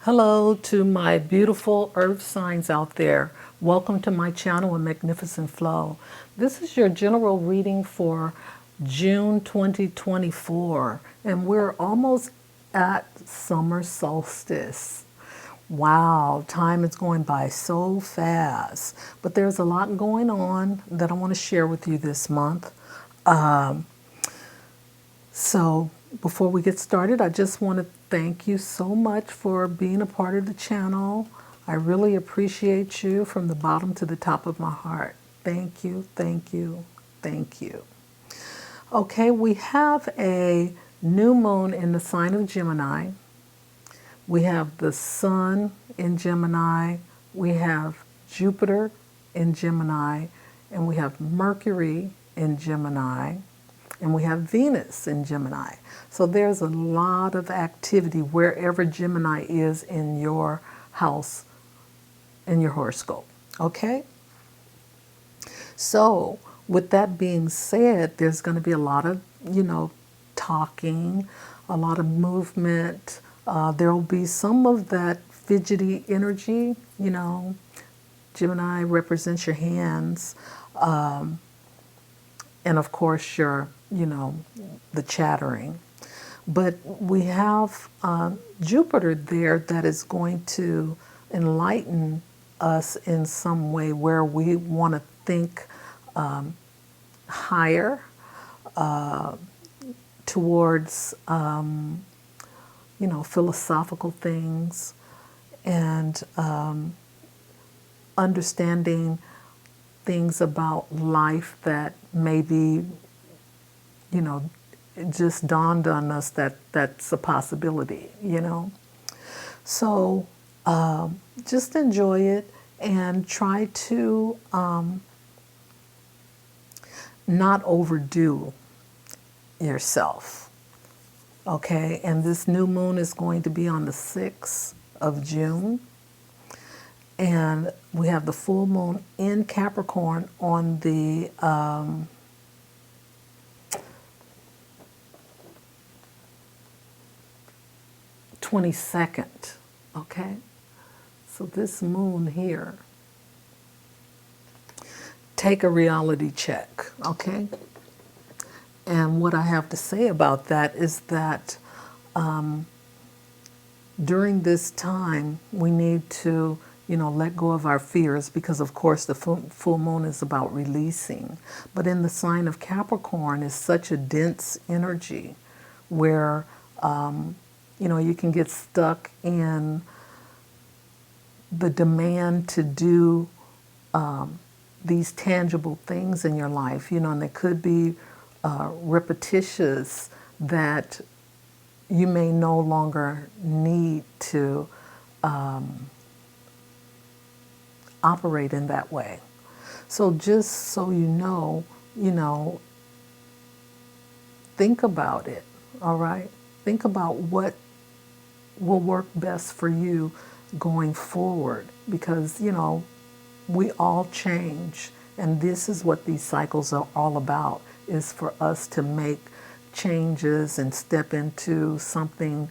Hello to my beautiful earth signs out there. Welcome to my channel, A Magnificent Flow. This is your general reading for June 2024, and we're almost at summer solstice. Wow, time is going by so fast, but there's a lot going on that I want to share with you this month. So before we get started, I just want to thank you so much for being a part of the channel. I really appreciate you from the bottom to the top of my heart. Thank you, thank you, thank you. Okay, we have a new moon in the sign of Gemini. We have the sun in Gemini. We have Jupiter in Gemini. And we have Mercury in Gemini. And we have Venus in Gemini. So there's a lot of activity wherever Gemini is in your house, in your horoscope. Okay? So with that being said, there's going to be a lot of, talking, a lot of movement. There will be some of that fidgety energy, Gemini represents your hands. And of course, your, the chattering. But we have Jupiter there that is going to enlighten us in some way where we want to think higher towards, philosophical things and understanding things about life that maybe, it just dawned on us that that's a possibility, So just enjoy it and try to not overdo yourself. Okay, and this new moon is going to be on the 6th of June. And we have the full moon in Capricorn on the 22nd. Okay? So this moon here, take a reality check. Okay? And what I have to say about that is that during this time, we need to let go of our fears because, of course, the full moon is about releasing. But in the sign of Capricorn is such a dense energy where, you can get stuck in the demand to do these tangible things in your life, and they could be repetitious that you may no longer need to operate in that way. So just so you know, think about it, all right? Think about what will work best for you going forward because, we all change. And this is what these cycles are all about, is for us to make changes and step into something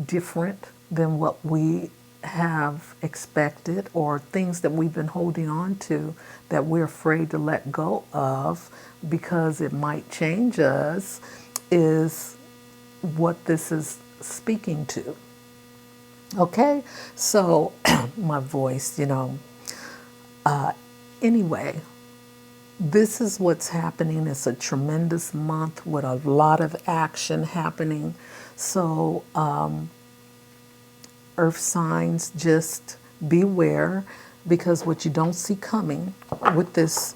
different than what we have expected, or things that we've been holding on to that we're afraid to let go of because it might change us, is what this is speaking to. Okay, so my voice, anyway, this is what's happening. It's a tremendous month with a lot of action happening. So earth signs, just beware, because what you don't see coming with this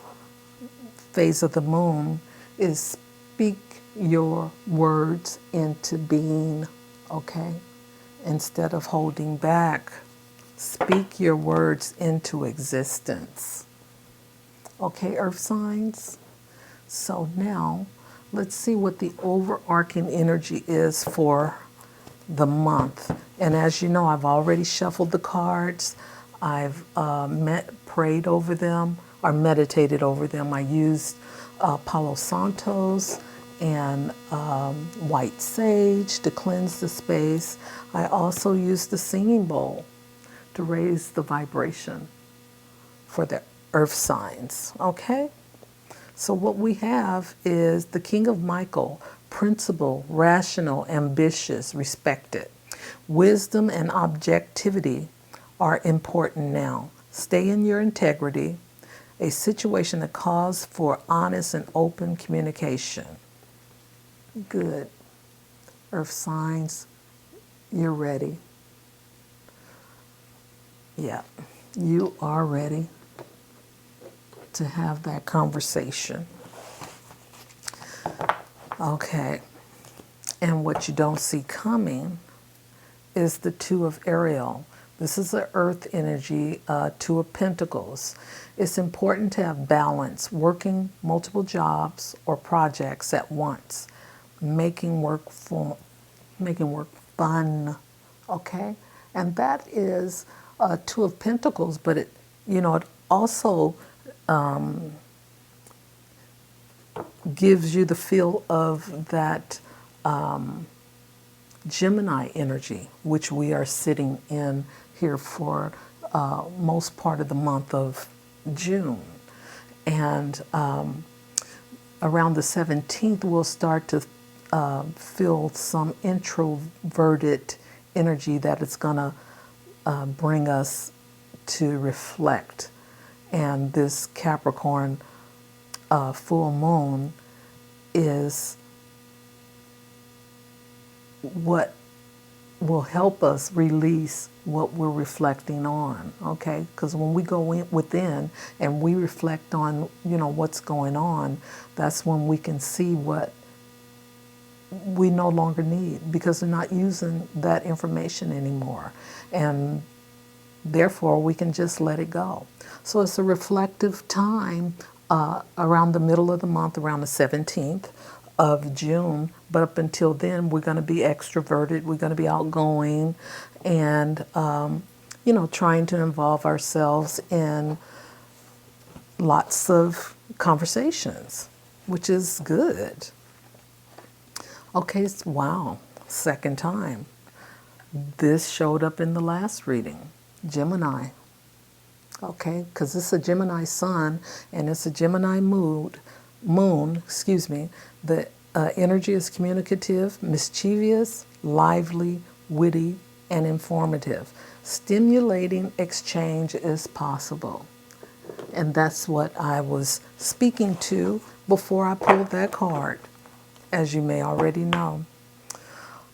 phase of the moon is speak your words into being, okay? Instead of holding back, speak your words into existence. Okay, earth signs? So now, let's see what the overarching energy is for the month. And as you know, I've already shuffled the cards. I've prayed over them or meditated over them. I used Palo Santos and white sage to cleanse the space. I also use the singing bowl to raise the vibration for the earth signs, okay? So what we have is the King of Michael, principled, rational, ambitious, respected. Wisdom and objectivity are important now. Stay in your integrity, a situation that calls for honest and open communication. Good. Earth signs, you're ready. Yeah, you are ready to have that conversation. Okay. And what you don't see coming is the Two of Ariel. This is the earth energy, Two of Pentacles. It's important to have balance, working multiple jobs or projects at once, making work fun, okay? And that is Two of Pentacles, but it also gives you the feel of that Gemini energy, which we are sitting in here for most part of the month of June. And around the 17th, we'll start to feel some introverted energy that it's going to bring us to reflect. And this Capricorn full moon is what will help us release what we're reflecting on, okay? Because when we go within and we reflect on, what's going on, that's when we can see what we no longer need, because we're not using that information anymore. And therefore, we can just let it go. So it's a reflective time around the middle of the month, around the 17th of June. But up until then, we're going to be extroverted. We're going to be outgoing and, trying to involve ourselves in lots of conversations, which is good. Okay, wow, second time. This showed up in the last reading, Gemini. Okay, because it's a Gemini sun and it's a Gemini moon, The energy is communicative, mischievous, lively, witty, and informative. Stimulating exchange is possible. And that's what I was speaking to before I pulled that card, as you may already know.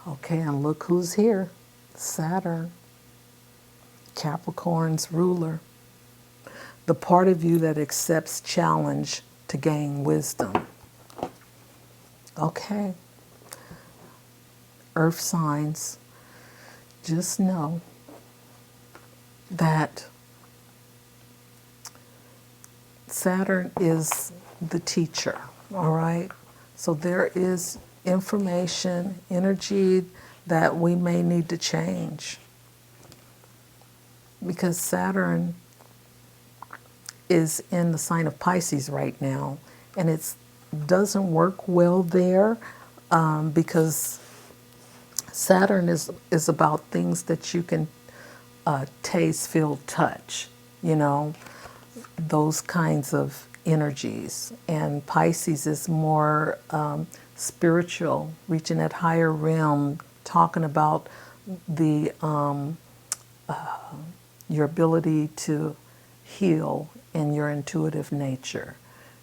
Okay, and look who's here. Saturn, Capricorn's ruler. The part of you that accepts challenge to gain wisdom. Okay. Earth signs, just know that Saturn is the teacher, all right? So there is information, energy that we may need to change, because Saturn is in the sign of Pisces right now, and it doesn't work well there because Saturn is about things that you can taste, feel, touch, those kinds of energies. And Pisces is more spiritual, reaching that higher realm, talking about the your ability to heal in your intuitive nature.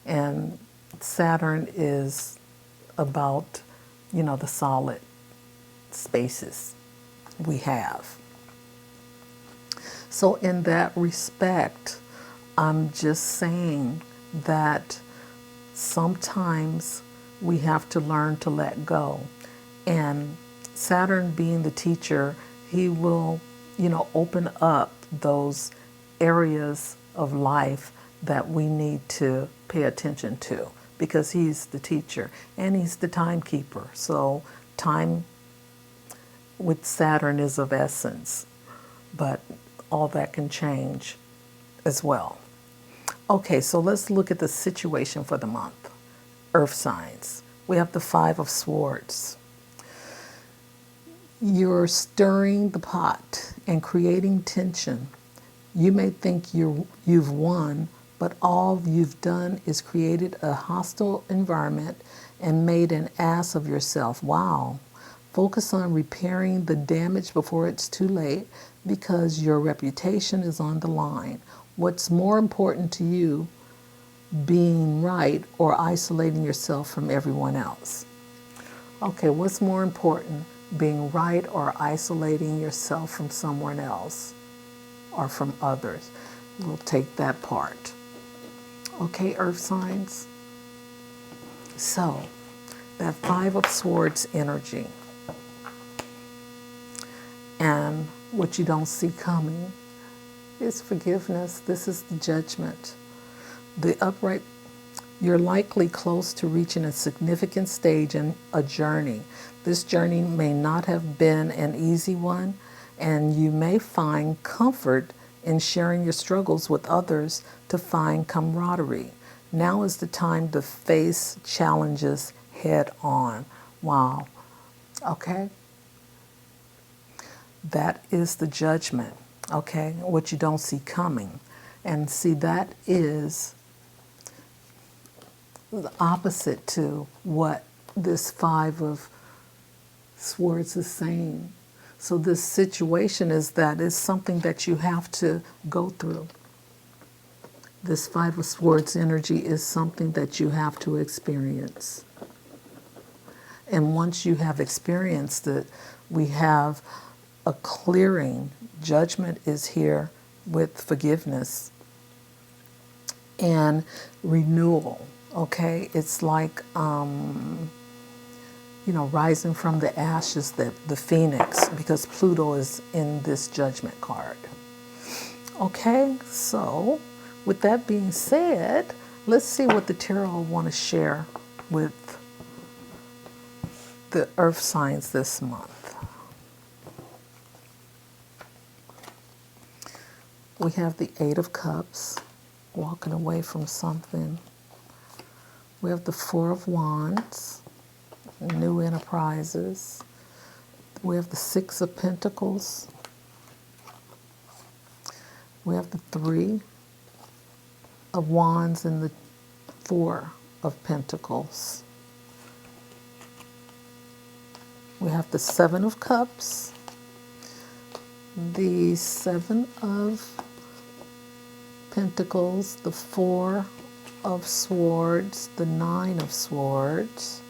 And Saturn is about, the solid spaces we have. So in that respect, I'm just saying that sometimes we have to learn to let go. And Saturn being the teacher, he will, open up those areas of life that we need to pay attention to, because he's the teacher and he's the timekeeper. So time with Saturn is of essence, but all that can change as well. Okay, so let's look at the situation for the month. Earth signs. We have the Five of Swords. You're stirring the pot and creating tension. You may think you've won, but all you've done is created a hostile environment and made an ass of yourself. Wow. Focus on repairing the damage before it's too late because your reputation is on the line. What's more important to you, being right or isolating yourself from everyone else? Okay, what's more important, being right or isolating yourself from someone else or from others? We'll take that part. Okay, earth signs. So, that Five of Swords energy and what you don't see coming is forgiveness. This is the judgment. The upright, you're likely close to reaching a significant stage in a journey. This journey may not have been an easy one, and you may find comfort in sharing your struggles with others to find camaraderie. Now is the time to face challenges head on. Wow. Okay? That is the judgment. Okay? What you don't see coming. And see, that is the opposite to what this Five of Swords is saying. So this situation is something that you have to go through. This Five of Swords energy is something that you have to experience. And once you have experienced it, we have a clearing. Judgment is here with forgiveness and renewal. Okay, it's like rising from the ashes, the phoenix, because Pluto is in this judgment card. Okay, so with that being said, let's see what the tarot want to share with the earth signs this month. We have the Eight of Cups, walking away from something. We have the Four of Wands, new enterprises. We have the Six of Pentacles. We have the Three of Wands and the Four of Pentacles. We have the Seven of Cups, the Seven of Pentacles, the Four of Swords, the Nine of Swords,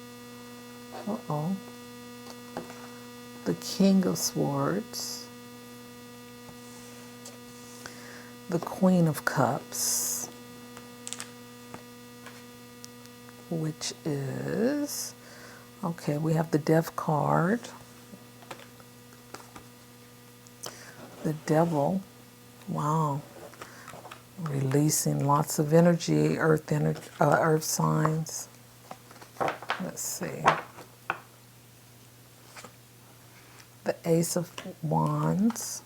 the King of Swords, the Queen of Cups, which is, okay, we have the Death card, the Devil, wow, releasing lots of energy, earth signs. Let's see. The Ace of Wands,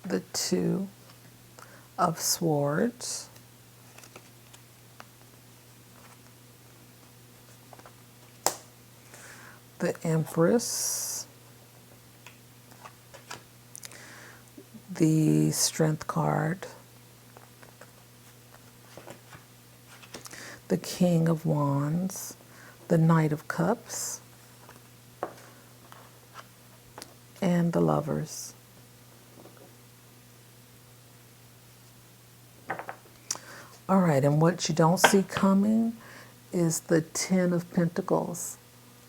the Two of Swords, the Empress, the Strength card, the King of Wands, the Knight of Cups, and the Lovers. All right, and what you don't see coming is the Ten of Pentacles.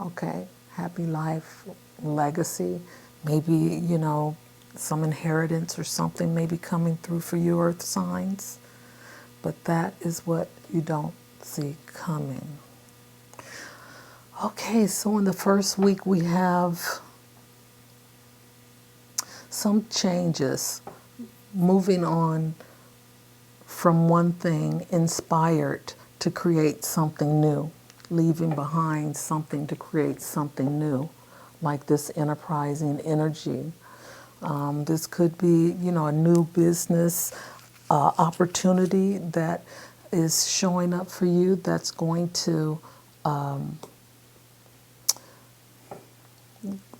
Okay, happy life, legacy, maybe, some inheritance or something may be coming through for you, earth signs. But that is what you don't see coming. Okay, so in the first week we have some changes, moving on from one thing, inspired to create something new, leaving behind something to create something new, like this enterprising energy. This could be, a new business opportunity that is showing up for you that's going to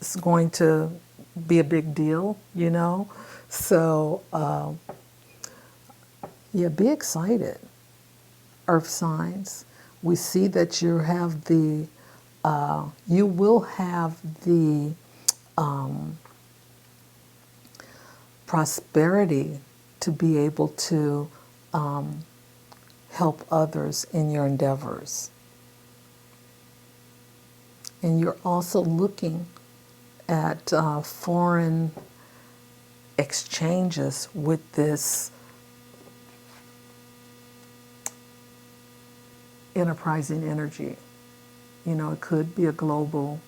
it's going to be a big deal, you know. So, yeah, be excited, Earth signs. We see that you have you will have the prosperity to be able to help others in your endeavors. And you're also looking at foreign exchanges with this enterprising energy. You know, it could be a global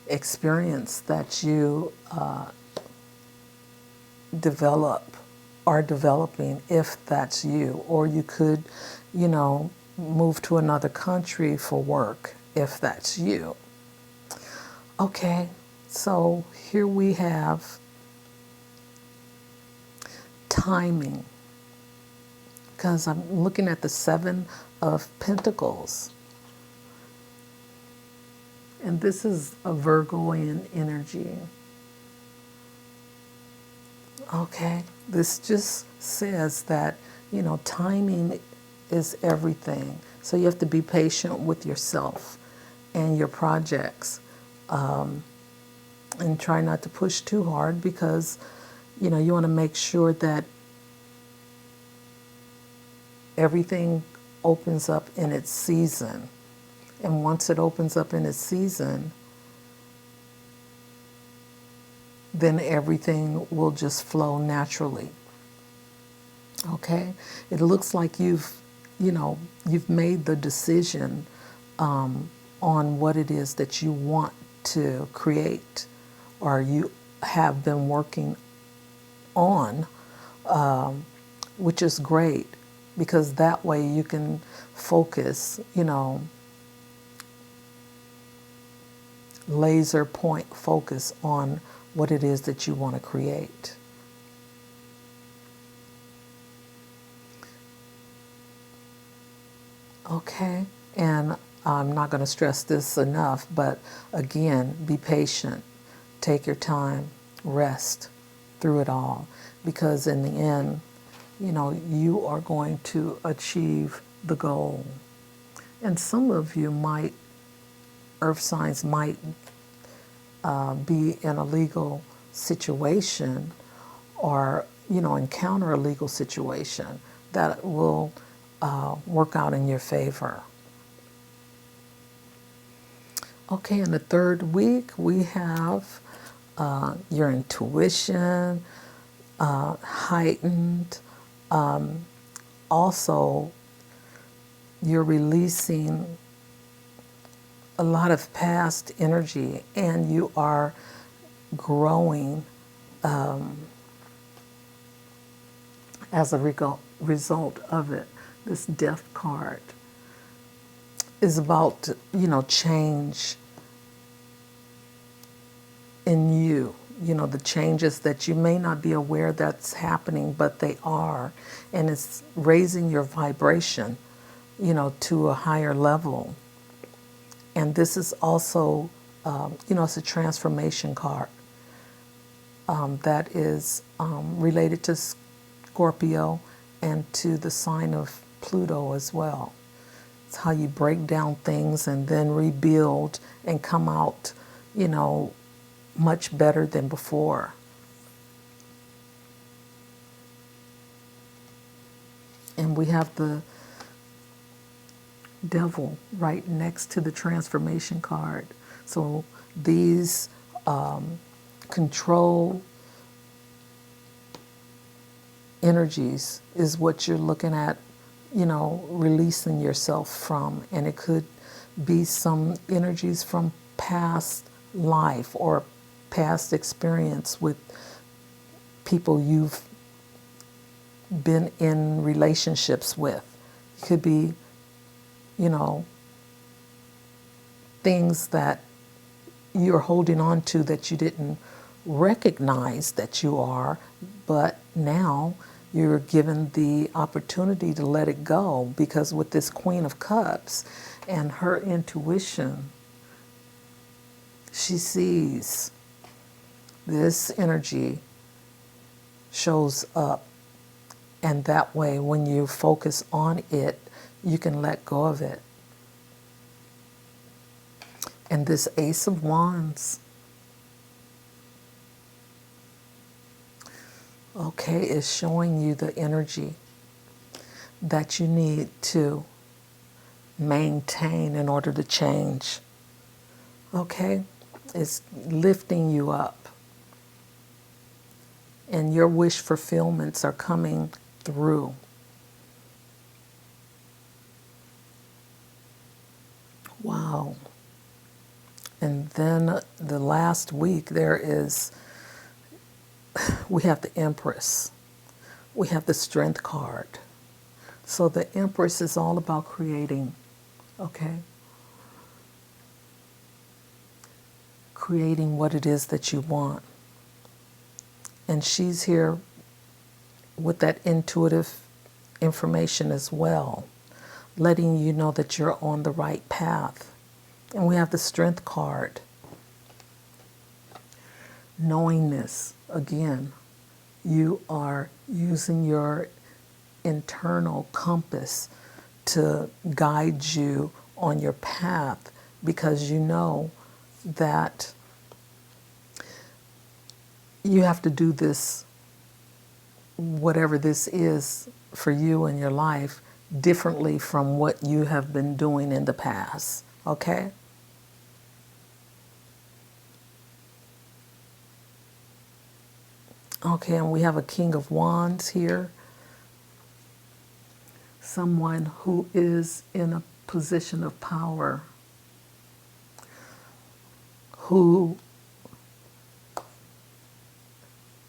experience that you are developing, if that's you. Or you could, you know, move to another country for work, if that's you. Okay, so here we have timing, because I'm looking at the Seven of Pentacles. And this is a Virgoian energy. Okay, this just says that, you know, timing is everything. So you have to be patient with yourself and your projects, and try not to push too hard, because, you know, you want to make sure that everything opens up in its season. And once it opens up in its season, then everything will just flow naturally. Okay? It looks like you've made the decision on what it is that you want to create, or you have been working on, which is great, because that way you can focus, you know, laser point focus on what it is that you want to create. Okay, and I'm not going to stress this enough, but again, be patient, take your time, rest through it all, because in the end, you know, you are going to achieve the goal. And some of you might, earth signs might be in a legal situation, or, you know, encounter a legal situation that will work out in your favor. Okay, in the third week, we have your intuition heightened. Also, you're releasing a lot of past energy, and you are growing as a result of it. This Death card is about, you know, change in you. You know, the changes that you may not be aware that's happening, but they are. And it's raising your vibration, you know, to a higher level. And this is also, you know, it's a transformation card that is related to Scorpio and to the sign of Pluto as well. It's how you break down things and then rebuild and come out, you know, much better than before. And we have the Devil right next to the transformation card. So these control energies is what you're looking at, you know, releasing yourself from. And it could be some energies from past life or past experience with people you've been in relationships with. It could be, you know, things that you're holding on to that you didn't recognize that you are, but now you're given the opportunity to let it go, because with this Queen of Cups and her intuition, she sees this energy shows up. And that way, when you focus on it, you can let go of it. And this Ace of Wands, okay, is showing you the energy that you need to maintain in order to change. Okay? It's lifting you up. And your wish fulfillments are coming through. Wow. And then the last week we have the Empress. We have the Strength card. So the Empress is all about creating, okay? Creating what it is that you want. And she's here with that intuitive information as well, letting you know that you're on the right path. And we have the Strength card. Knowingness, again, you are using your internal compass to guide you on your path, because you know that you have to do this, whatever this is for you in your life, differently from what you have been doing in the past. Okay? Okay, and we have a King of Wands here. Someone who is in a position of power, who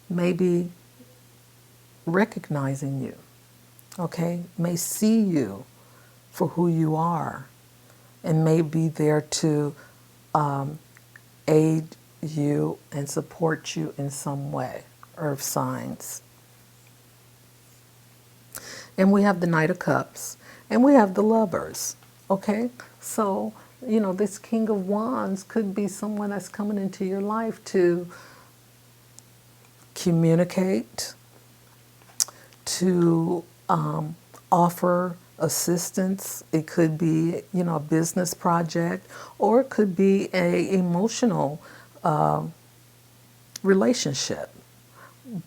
may be recognizing you, okay, may see you for who you are, and may be there to aid you and support you in some way. Earth signs. And we have the Knight of Cups, and we have the Lovers, okay? So, you know, this King of Wands could be someone that's coming into your life to communicate, to offer assistance. It could be, you know, a business project, or it could be a emotional relationship.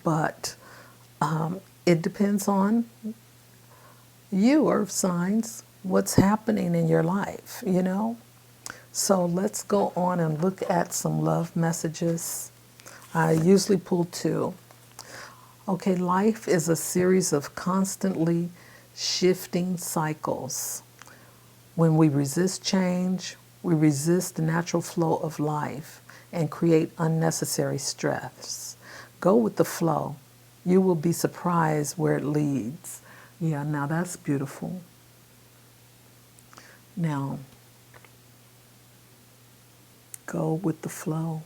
But it depends on you, Earth signs, what's happening in your life, you know? So let's go on and look at some love messages. I usually pull 2. Okay, life is a series of constantly shifting cycles. When we resist change, we resist the natural flow of life and create unnecessary stress. Go with the flow. You will be surprised where it leads. Yeah, now that's beautiful. Now, go with the flow.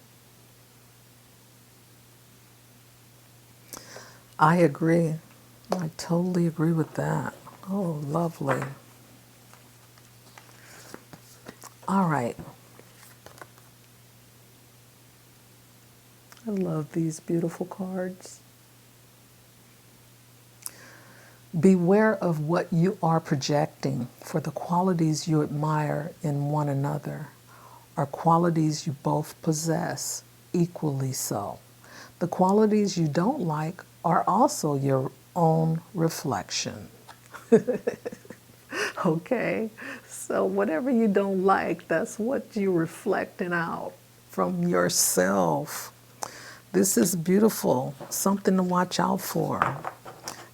I agree. I totally agree with that. Oh, lovely. All right. I love these beautiful cards. Beware of what you are projecting, for the qualities you admire in one another are qualities you both possess, equally so. The qualities you don't like are also your own reflection. Okay, so whatever you don't like, that's what you're reflecting out from yourself. This is beautiful, something to watch out for.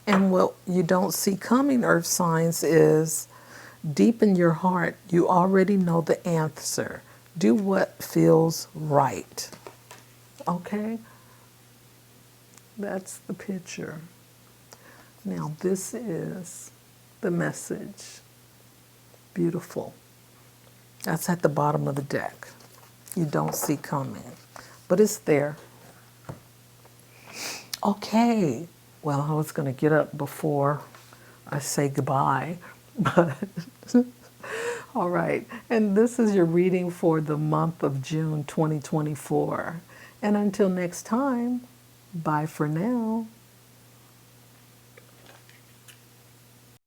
And what you don't see coming, Earth signs, is deep in your heart, you already know the answer. Do what feels right. Okay? That's the picture. Now, this is the message. Beautiful. That's at the bottom of the deck. You don't see coming, but it's there. Okay. Well, I was going to get up before I say goodbye, but all right. And this is your reading for the month of June 2024. And until next time, bye for now.